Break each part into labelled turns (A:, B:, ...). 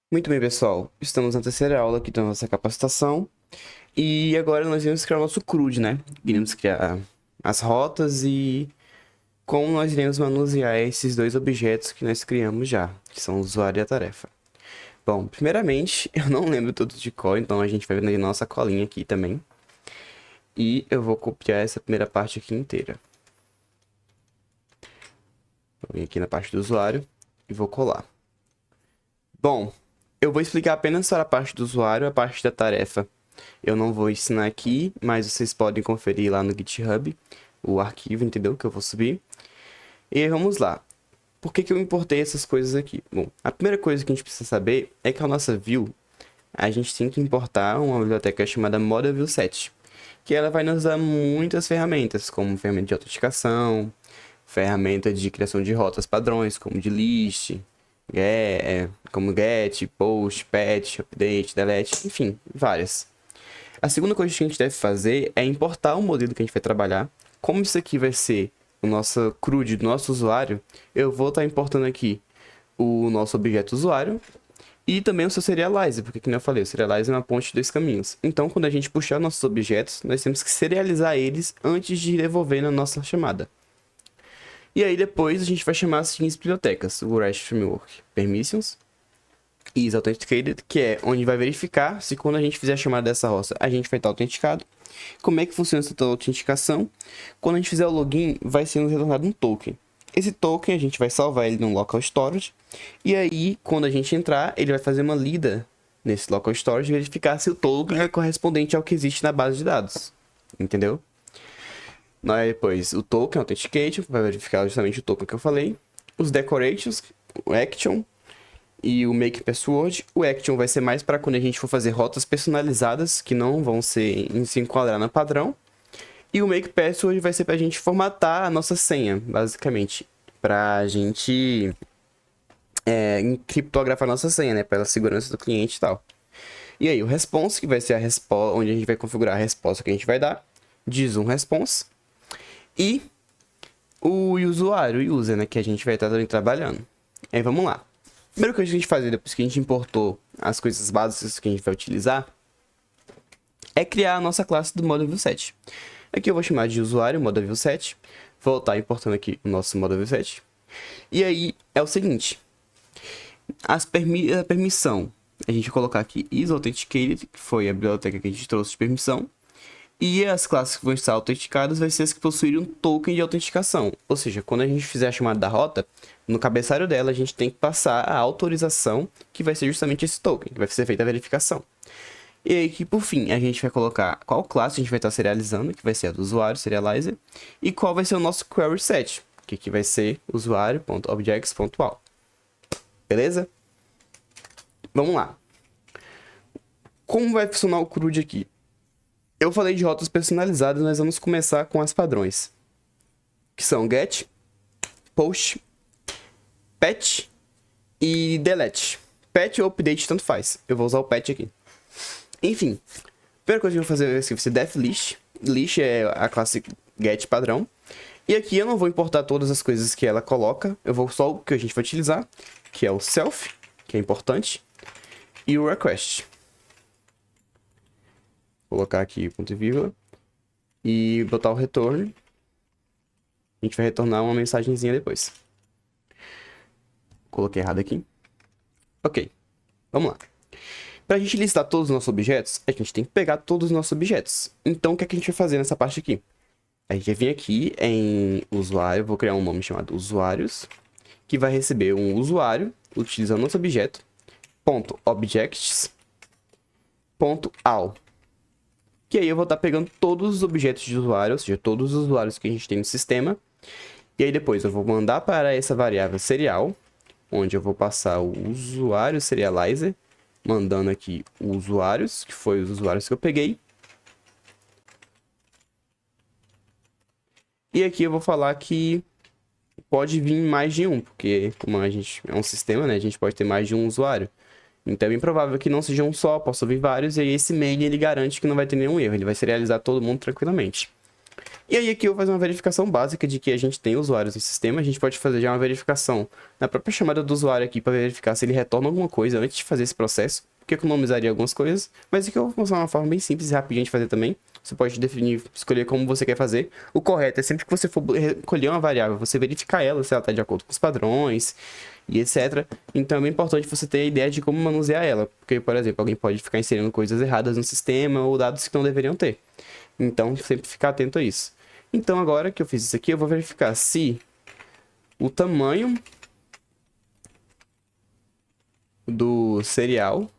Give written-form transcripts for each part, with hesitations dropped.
A: Muito bem, pessoal. Estamos na terceira aula aqui da nossa capacitação. E agora nós iremos criar o nosso CRUD, né? Iremos criar as rotas e como nós iremos manusear esses dois objetos que nós criamos já, que são o usuário e a tarefa. Bom, primeiramente, eu não lembro tudo de cor, então a gente vai ver na nossa colinha aqui também. E eu vou copiar essa primeira parte aqui inteira. Vou vir aqui na parte do usuário e vou colar. Bom, eu vou explicar apenas para a parte do usuário, a parte da tarefa. Eu não vou ensinar aqui, mas vocês podem conferir lá no GitHub o arquivo, entendeu? Que eu vou subir. E aí, vamos lá. Por que eu importei essas coisas aqui? Bom, a primeira coisa que a gente precisa saber é que a nossa view, a gente tem que importar uma biblioteca chamada ModelViewSet, que ela vai nos dar muitas ferramentas, como ferramenta de autenticação, ferramenta de criação de rotas padrões, como de list, como get, post, patch, update, delete, enfim, várias. A segunda coisa que a gente deve fazer é importar o modelo que a gente vai trabalhar. Como isso aqui vai ser o nosso CRUD do nosso usuário, eu vou estar importando aqui o nosso objeto usuário e também o seu serializer, porque como eu falei, o serializer é uma ponte de dois caminhos. Então, quando a gente puxar nossos objetos, nós temos que serializar eles antes de devolver na nossa chamada. E aí depois a gente vai chamar as seguintes bibliotecas: o REST Framework Permissions, is authenticated, que é onde vai verificar se quando a gente fizer a chamada dessa roça, a gente vai estar autenticado. Como é que funciona essa autenticação? Quando a gente fizer o login, vai sendo retornado um token. Esse token a gente vai salvar ele no local storage. E aí, quando a gente entrar, ele vai fazer uma lida nesse local storage e verificar se o token é correspondente ao que existe na base de dados. Entendeu? Depois, o token authentication, vai verificar justamente o token que eu falei. Os decorations, o action, e o Make Password. O Action vai ser mais para quando a gente for fazer rotas personalizadas, que não vão se enquadrar no padrão. E o Make Password vai ser para a gente formatar a nossa senha, basicamente. Para a gente criptografar a nossa senha, né? Pela segurança do cliente e tal. E aí, o Response, que vai ser a resposta, onde a gente vai configurar a resposta que a gente vai dar. Diz um response. E o usuário, o user, né? Que a gente vai estar também trabalhando. Aí, vamos lá. Primeiro que a gente fazer depois que a gente importou as coisas básicas que a gente vai utilizar é criar a nossa classe do ModelViewSet. Aqui eu vou chamar de usuário ModelViewSet. Vou estar importando aqui o nosso ModelViewSet. E aí é o seguinte: a permissão, a gente vai colocar aqui isAuthenticated, que foi a biblioteca que a gente trouxe de permissão. E as classes que vão estar autenticadas vai ser as que possuírem um token de autenticação. Ou seja, quando a gente fizer a chamada da rota, no cabeçalho dela a gente tem que passar a autorização, que vai ser justamente esse token, que vai ser feita a verificação. E aí que por fim a gente vai colocar qual classe a gente vai estar serializando, que vai ser a do usuário, serializer, e qual vai ser o nosso query set, que aqui vai ser usuário.objects.all. Beleza? Vamos lá. Como vai funcionar o CRUD aqui? Eu falei de rotas personalizadas, nós vamos começar com as padrões, que são get, post, patch e delete. Patch ou update, tanto faz. Eu vou usar o patch aqui. Enfim, a primeira coisa que eu vou fazer é ser def list. List é a classe get padrão. E aqui eu não vou importar todas as coisas que ela coloca. Eu vou só o que a gente vai utilizar, que é o self, que é importante, e o request. Vou colocar aqui ponto e vírgula e botar o return. A gente vai retornar uma mensagenzinha depois. Coloquei errado aqui. Ok, vamos lá. Para a gente listar todos os nossos objetos, a gente tem que pegar todos os nossos objetos. Então, o que é que a gente vai fazer nessa parte aqui? A gente vai vir aqui em usuário, vou criar um nome chamado usuários, que vai receber um usuário, utilizando nosso objeto, .objects.all. Que aí eu vou estar pegando todos os objetos de usuário, ou seja, todos os usuários que a gente tem no sistema. E aí depois eu vou mandar para essa variável serial, onde eu vou passar o usuário serializer, mandando aqui usuários, que foi os usuários que eu peguei. E aqui eu vou falar que pode vir mais de um, porque como a gente é um sistema, né, a gente pode ter mais de um usuário. Então é bem provável que não seja um só, possa vir vários, e aí esse main ele garante que não vai ter nenhum erro, ele vai serializar todo mundo tranquilamente. E aí aqui eu vou fazer uma verificação básica de que a gente tem usuários no sistema. A gente pode fazer já uma verificação na própria chamada do usuário aqui para verificar se ele retorna alguma coisa antes de fazer esse processo, que economizaria algumas coisas. Mas aqui eu vou mostrar uma forma bem simples e rapidinha de fazer também. Você pode definir, escolher como você quer fazer. O correto é sempre que você for recolher uma variável, você verificar ela, se ela está de acordo com os padrões e etc. Então é bem importante você ter a ideia de como manusear ela. Porque, por exemplo, alguém pode ficar inserindo coisas erradas no sistema ou dados que não deveriam ter. Então, sempre ficar atento a isso. Então, agora que eu fiz isso aqui, eu vou verificar se o tamanho do serial,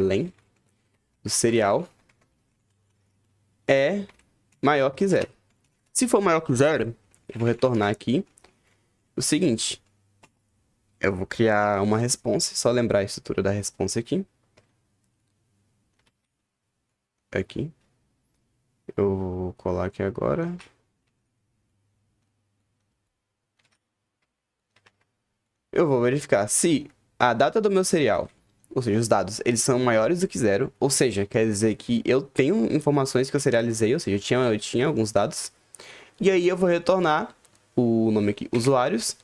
A: len, do serial, é maior que zero. Se for maior que zero, eu vou retornar aqui o seguinte. Eu vou criar uma response, só lembrar a estrutura da response aqui. Aqui. Eu vou colar aqui agora. Eu vou verificar se a data do meu serial, ou seja, os dados, eles são maiores do que zero. Ou seja, quer dizer que eu tenho informações que eu serializei, ou seja, eu tinha alguns dados. E aí eu vou retornar o nome aqui, usuários,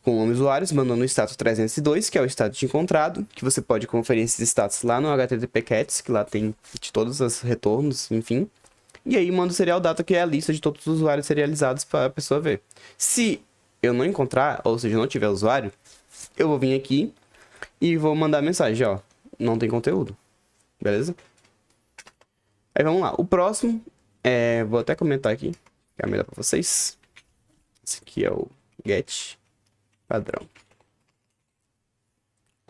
A: com o nome usuários, mandando o status 302, que é o status de encontrado, que você pode conferir esses status lá no HTTP Cats, que lá tem de todos os retornos, enfim. E aí manda o serial data, que é a lista de todos os usuários serializados para a pessoa ver. Se eu não encontrar, ou seja, não tiver usuário, eu vou vir aqui e vou mandar mensagem, ó, não tem conteúdo, beleza? Aí vamos lá, o próximo, vou até comentar aqui, que é melhor para vocês. Esse aqui é o get padrão.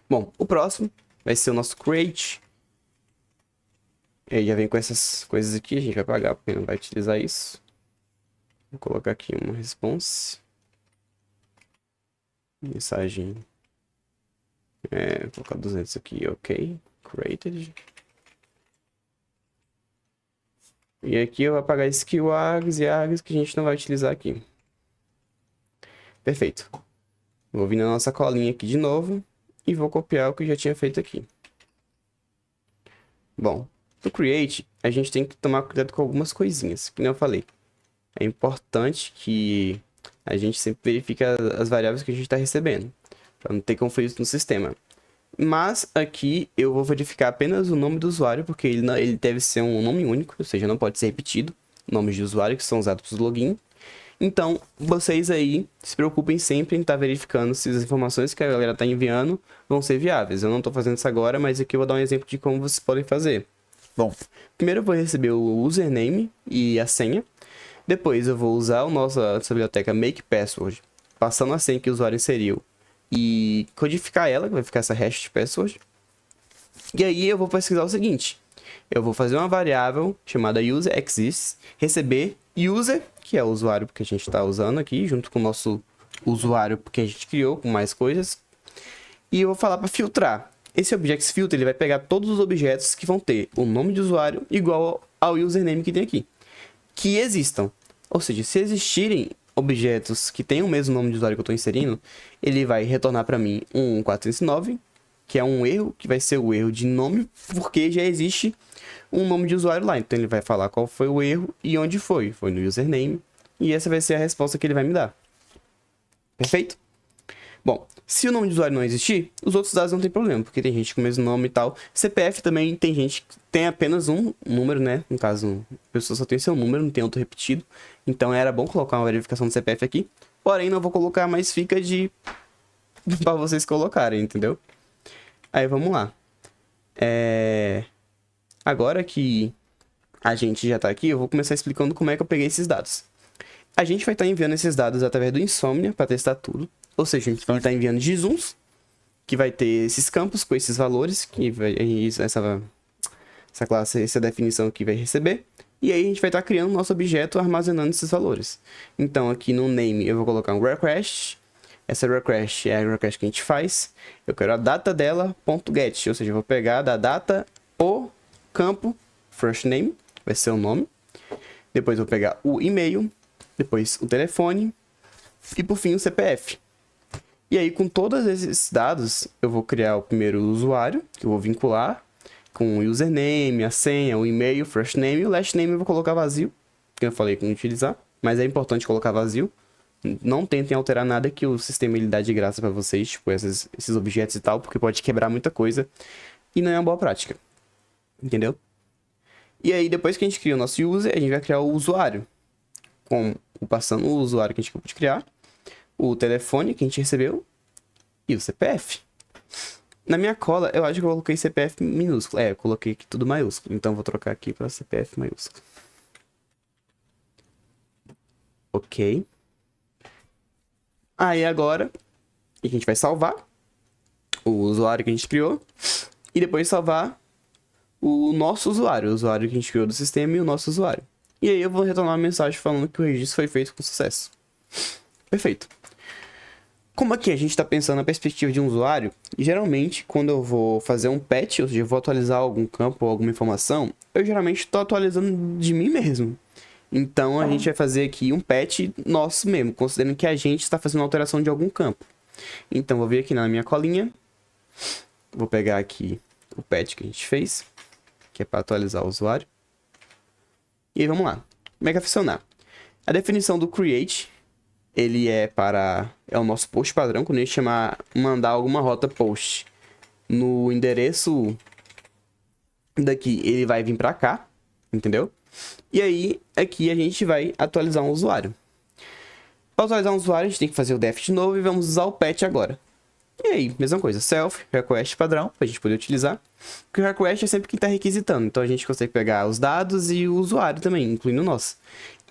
A: Bom, o próximo vai ser o nosso create. Ele já vem com essas coisas aqui, a gente vai apagar porque não vai utilizar isso. Vou colocar aqui uma response. Mensagem. Vou colocar 200 aqui, ok. Created. E aqui eu vou apagar skill args e args que a gente não vai utilizar aqui. Perfeito. Vou vir na nossa colinha aqui de novo e vou copiar o que eu já tinha feito aqui. Bom, no create a gente tem que tomar cuidado com algumas coisinhas, que nem eu falei. É importante que a gente sempre verifique as variáveis que a gente está recebendo, para não ter conflito no sistema. Mas aqui eu vou verificar apenas o nome do usuário, porque ele deve ser um nome único, ou seja, não pode ser repetido. Nomes de usuário que são usados para o login. Então, vocês aí se preocupem sempre em estar verificando se as informações que a galera está enviando vão ser viáveis. Eu não estou fazendo isso agora, mas aqui eu vou dar um exemplo de como vocês podem fazer. Bom, primeiro eu vou receber o username e a senha. Depois eu vou usar a nossa biblioteca makePassword, passando a senha que o usuário inseriu e codificar ela, que vai ficar essa hash de password. E aí eu vou pesquisar o seguinte. Eu vou fazer uma variável chamada userExist, receber user, que é o usuário que a gente está usando aqui, junto com o nosso usuário que a gente criou, com mais coisas. E eu vou falar para filtrar. Esse object_filter ele vai pegar todos os objetos que vão ter o nome de usuário igual ao username que tem aqui, que existam. Ou seja, se existirem objetos que tenham o mesmo nome de usuário que eu estou inserindo, ele vai retornar para mim um 409, que é um erro, que vai ser o erro de nome, porque já existe um nome de usuário lá. Então ele vai falar qual foi o erro e onde foi. Foi no username. E essa vai ser a resposta que ele vai me dar. Perfeito? Bom, se o nome de usuário não existir, os outros dados não tem problema, porque tem gente com o mesmo nome e tal. CPF também tem gente que tem apenas um número, né? No caso, a pessoa só tem seu número, não tem outro repetido. Então era bom colocar uma verificação do CPF aqui. Porém, não vou colocar, mas fica de... para vocês colocarem, entendeu? Aí vamos lá. Agora que a gente já tá aqui, eu vou começar explicando como é que eu peguei esses dados. A gente vai estar enviando esses dados através do Insomnia para testar tudo. Ou seja, a gente vai estar enviando JSONs, que vai ter esses campos com esses valores, que vai, essa classe, essa definição aqui vai receber. E aí a gente vai estar criando o nosso objeto armazenando esses valores. Então aqui no name eu vou colocar um request. Essa request é a request que a gente faz. Eu quero a data dela, .get. Ou seja, eu vou pegar da data o campo first name, vai ser o nome. Depois eu vou pegar o e-mail, depois o telefone e por fim o CPF. E aí com todos esses dados eu vou criar o primeiro usuário, que eu vou vincular com o username, a senha, o e-mail, o first name e o last name eu vou colocar vazio, que eu falei com utilizar, mas é importante colocar vazio. Não tentem alterar nada que o sistema ele dá de graça para vocês, tipo esses objetos e tal, porque pode quebrar muita coisa e não é uma boa prática, entendeu? E aí, depois que a gente cria o nosso user, a gente vai criar o usuário, com passando o usuário que a gente acabou de criar, o telefone que a gente recebeu e o CPF. Na minha cola, eu acho que eu coloquei CPF minúsculo. Eu coloquei aqui tudo maiúsculo, então vou trocar aqui para CPF maiúsculo. Ok. Aí agora, a gente vai salvar o usuário que a gente criou e depois salvar o nosso usuário, o usuário que a gente criou do sistema e o nosso usuário. E aí eu vou retornar uma mensagem falando que o registro foi feito com sucesso. Perfeito. Como aqui a gente está pensando na perspectiva de um usuário, geralmente quando eu vou fazer um patch, ou seja, eu vou atualizar algum campo ou alguma informação, eu geralmente estou atualizando de mim mesmo. Então a gente vai fazer aqui um patch nosso mesmo, considerando que a gente está fazendo uma alteração de algum campo. Então vou vir aqui na minha colinha, vou pegar aqui o patch que a gente fez, que é para atualizar o usuário. E aí vamos lá. Como é que vai funcionar? A definição do create, ele é o nosso post padrão, quando a gente mandar alguma rota post no endereço daqui, ele vai vir para cá, entendeu? E aí, aqui a gente vai atualizar um usuário. Para atualizar um usuário, a gente tem que fazer o def de novo e vamos usar o patch agora. E aí, mesma coisa, self, request padrão, para a gente poder utilizar. Porque o request é sempre quem está requisitando, então a gente consegue pegar os dados e o usuário também, incluindo o nosso.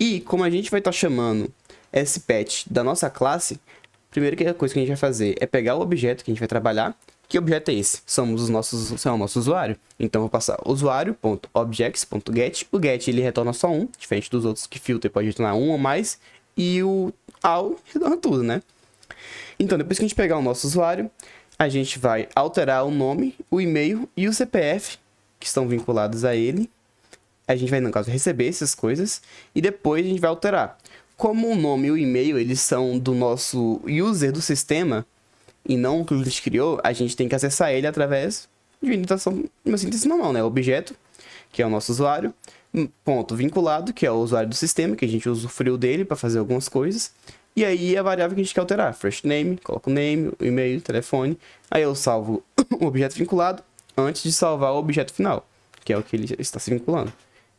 A: E como a gente vai estar chamando esse patch da nossa classe, a primeira coisa que a gente vai fazer é pegar o objeto que a gente vai trabalhar. Que objeto é esse? São o nosso usuário. Então eu vou passar usuário.objects.get. O get ele retorna só um, diferente dos outros que filter pode retornar um ou mais. E o all retorna tudo, né? Então depois que a gente pegar o nosso usuário, a gente vai alterar o nome, o e-mail e o CPF que estão vinculados a ele. A gente vai, no caso, receber essas coisas e depois a gente vai alterar. Como o nome e o e-mail eles são do nosso user do sistema e não o que a gente criou, a gente tem que acessar ele através de uma síntese normal, né? Objeto, que é o nosso usuário, ponto vinculado, que é o usuário do sistema, que a gente usufruiu dele para fazer algumas coisas. E aí a variável que a gente quer alterar, first name, coloco o name, o e-mail, o telefone. Aí eu salvo o objeto vinculado antes de salvar o objeto final, que é o que ele está se vinculando.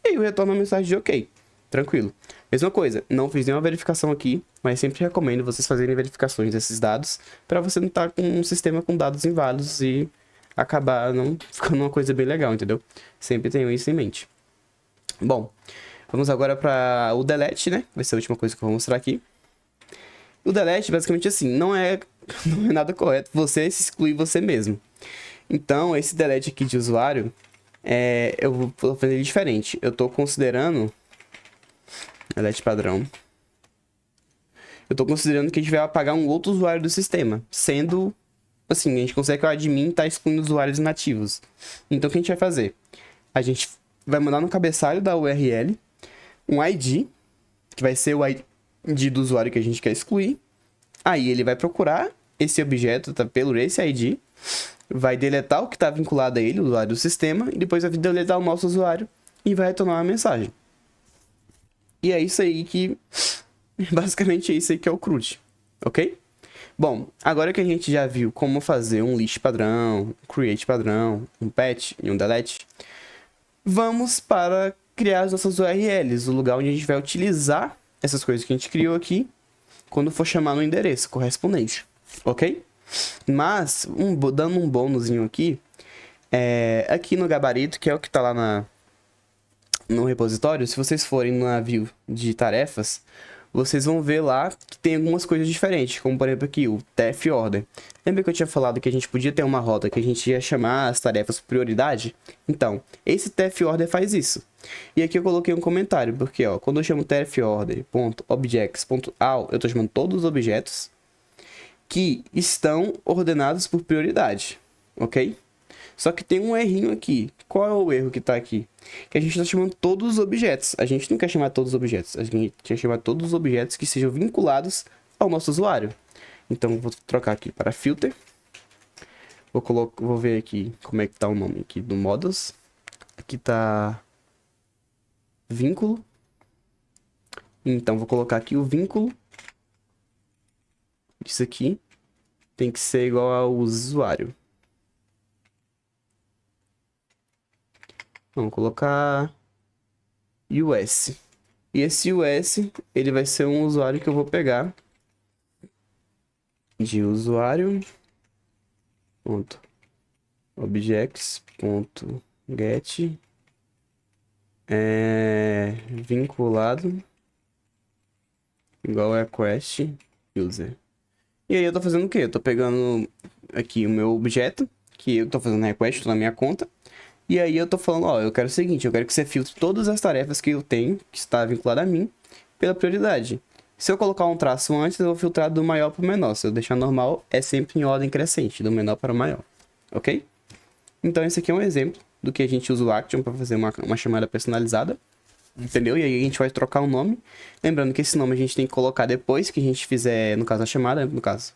A: E aí eu retorno a mensagem de ok, tranquilo. Mesma coisa, não fiz nenhuma verificação aqui, mas sempre recomendo vocês fazerem verificações desses dados para você não estar com um sistema com dados inválidos e acabar não ficando uma coisa bem legal, entendeu? Sempre tenham isso em mente. Bom, vamos agora para o delete, né? Vai ser a última coisa que eu vou mostrar aqui. O delete, basicamente assim, não é nada correto você se excluir você mesmo. Então, esse delete aqui de usuário, eu vou fazer ele diferente. Eu estou considerando delete padrão. Eu tô considerando que a gente vai apagar um outro usuário do sistema, sendo, assim, a gente consegue que o admin tá excluindo usuários nativos. Então, o que a gente vai fazer? A gente vai mandar no cabeçalho da URL um ID, que vai ser o ID do usuário que a gente quer excluir. Aí, ele vai procurar esse objeto pelo esse ID, vai deletar o que está vinculado a ele, o usuário do sistema, e depois vai deletar o nosso usuário e vai retornar uma mensagem. E é isso aí que... Basicamente é isso aí que é o CRUD, ok? Bom, agora que a gente já viu como fazer um list padrão, um create padrão, um patch e um delete, vamos para criar as nossas URLs, o lugar onde a gente vai utilizar essas coisas que a gente criou aqui quando for chamar no endereço correspondente, ok? Mas, dando um bônusinho aqui, aqui no gabarito, que é o que está lá no repositório, se vocês forem na view de tarefas, vocês vão ver lá que tem algumas coisas diferentes, como por exemplo aqui, o TF Order. Lembra que eu tinha falado que a gente podia ter uma rota que a gente ia chamar as tarefas por prioridade? Então, esse TF Order faz isso. E aqui eu coloquei um comentário, porque ó, quando eu chamo tforder.objects.all, eu estou chamando todos os objetos que estão ordenados por prioridade, ok? Só que tem um errinho aqui. Qual é o erro que está aqui? Que a gente está chamando todos os objetos. A gente não quer chamar todos os objetos. A gente quer chamar todos os objetos que sejam vinculados ao nosso usuário. Então, vou trocar aqui para filter. Vou ver aqui como é que está o nome aqui do models. Aqui está vínculo. Então, vou colocar aqui o vínculo. Isso aqui tem que ser igual ao usuário. Vamos colocar US. E esse US, ele vai ser um usuário que eu vou pegar de usuário ponto objects ponto get vinculado igual a quest user. E aí eu tô fazendo o quê? Eu tô pegando aqui o meu objeto, que eu tô fazendo request na minha conta. E aí eu tô falando, ó, eu quero o seguinte, eu quero que você filtre todas as tarefas que eu tenho, que está vinculada a mim, pela prioridade. Se eu colocar um traço antes, eu vou filtrar do maior para o menor. Se eu deixar normal, é sempre em ordem crescente, do menor para o maior. Ok? Então esse aqui é um exemplo do que a gente usa o Action para fazer uma chamada personalizada. Entendeu? E aí a gente vai trocar o nome. Lembrando que esse nome a gente tem que colocar depois que a gente fizer, no caso, a chamada. No caso,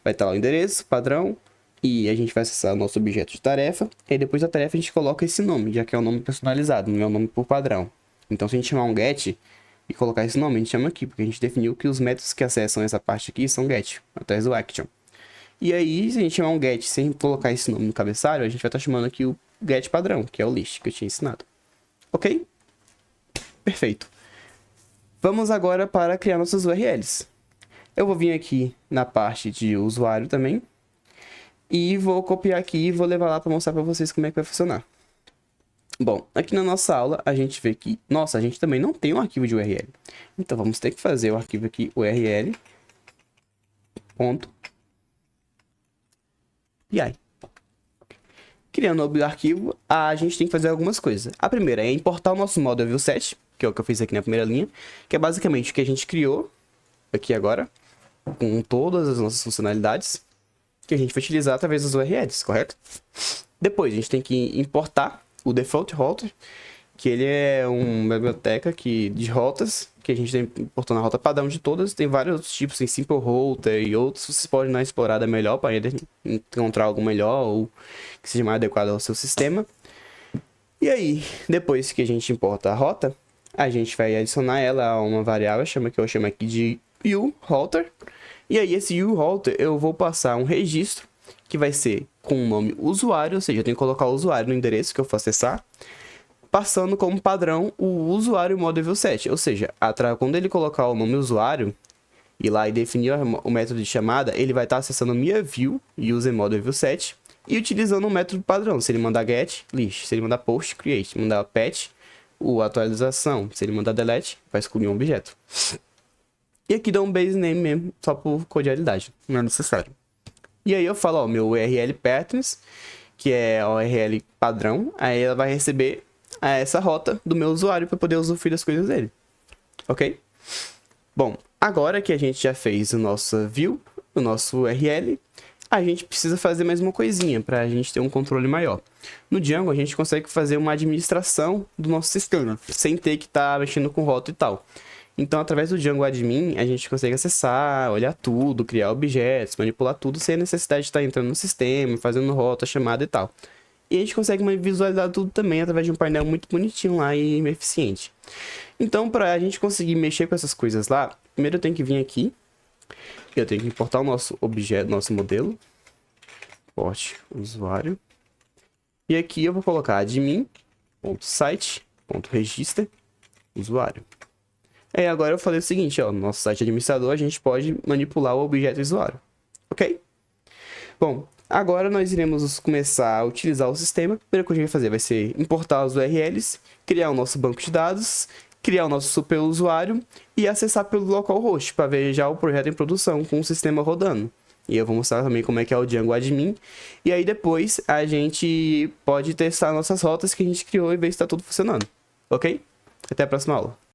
A: vai estar lá o endereço, padrão. E a gente vai acessar o nosso objeto de tarefa. E aí depois da tarefa a gente coloca esse nome, já que é um nome personalizado, não é um nome por padrão. Então se a gente chamar um get e colocar esse nome, a gente chama aqui, porque a gente definiu que os métodos que acessam essa parte aqui são get, através do action. E aí, se a gente chamar um get sem colocar esse nome no cabeçalho, a gente vai estar chamando aqui o get padrão, que é o list que eu tinha ensinado. Ok? Perfeito. Vamos agora para criar nossas URLs. Eu vou vir aqui na parte de usuário também. E vou copiar aqui e vou levar lá para mostrar para vocês como é que vai funcionar. Bom, aqui na nossa aula a gente vê que, nossa, a gente também não tem um arquivo de URL. Então vamos ter que fazer o arquivo aqui url.py. Criando o arquivo, a gente tem que fazer algumas coisas. A primeira é importar o nosso model viewset, que é o que eu fiz aqui na primeira linha, que é basicamente o que a gente criou aqui agora, com todas as nossas funcionalidades, que a gente vai utilizar através das URLs, correto? Depois a gente tem que importar o default router, que ele é uma biblioteca de rotas, que a gente tem importando a rota padrão de todas. Tem vários outros tipos, tem simple router e outros, vocês podem dar uma explorada melhor para encontrar algo melhor ou que seja mais adequado ao seu sistema. E aí, depois que a gente importa a rota, a gente vai adicionar ela a uma variável que eu chamo aqui de uRouter. E aí, esse uRouter, eu vou passar um registro que vai ser com o nome usuário, ou seja, eu tenho que colocar o usuário no endereço que eu for acessar, passando como padrão o usuário model viewset. Ou seja, quando ele colocar o nome usuário, ir lá e definir o método de chamada, ele vai estar acessando minha view, user model viewset, e utilizando o método padrão. Se ele mandar get, list. Se ele mandar post, create. Se ele mandar patch, atualização. Se ele mandar delete, vai excluir um objeto. E aqui dá um base name mesmo, só por cordialidade, não é necessário. E aí eu falo, ó, meu URL patterns, que é a URL padrão, aí ela vai receber essa rota do meu usuário para poder usufruir das coisas dele. Ok? Bom, agora que a gente já fez o nosso view, o nosso URL, a gente precisa fazer mais uma coisinha para a gente ter um controle maior. No Django, a gente consegue fazer uma administração do nosso sistema, sem ter que estar mexendo com rota e tal. Então, através do Django Admin, a gente consegue acessar, olhar tudo, criar objetos, manipular tudo, sem a necessidade de estar entrando no sistema, fazendo rota, chamada e tal. E a gente consegue visualizar tudo também através de um painel muito bonitinho lá e eficiente. Então, para a gente conseguir mexer com essas coisas lá, primeiro eu tenho que vir aqui. Eu tenho que importar o nosso objeto, nosso modelo. Import usuário. E aqui eu vou colocar admin.site.register usuário. Aí agora eu falei o seguinte, ó, no nosso site administrador a gente pode manipular o objeto usuário. Ok? Bom, agora nós iremos começar a utilizar o sistema. A primeira coisa que a gente vai fazer vai ser importar os URLs, criar o nosso banco de dados, criar o nosso superusuário e acessar pelo localhost para ver já o projeto em produção com o sistema rodando. E eu vou mostrar também como é que é o Django Admin. E aí depois a gente pode testar nossas rotas que a gente criou e ver se está tudo funcionando. Ok? Até a próxima aula.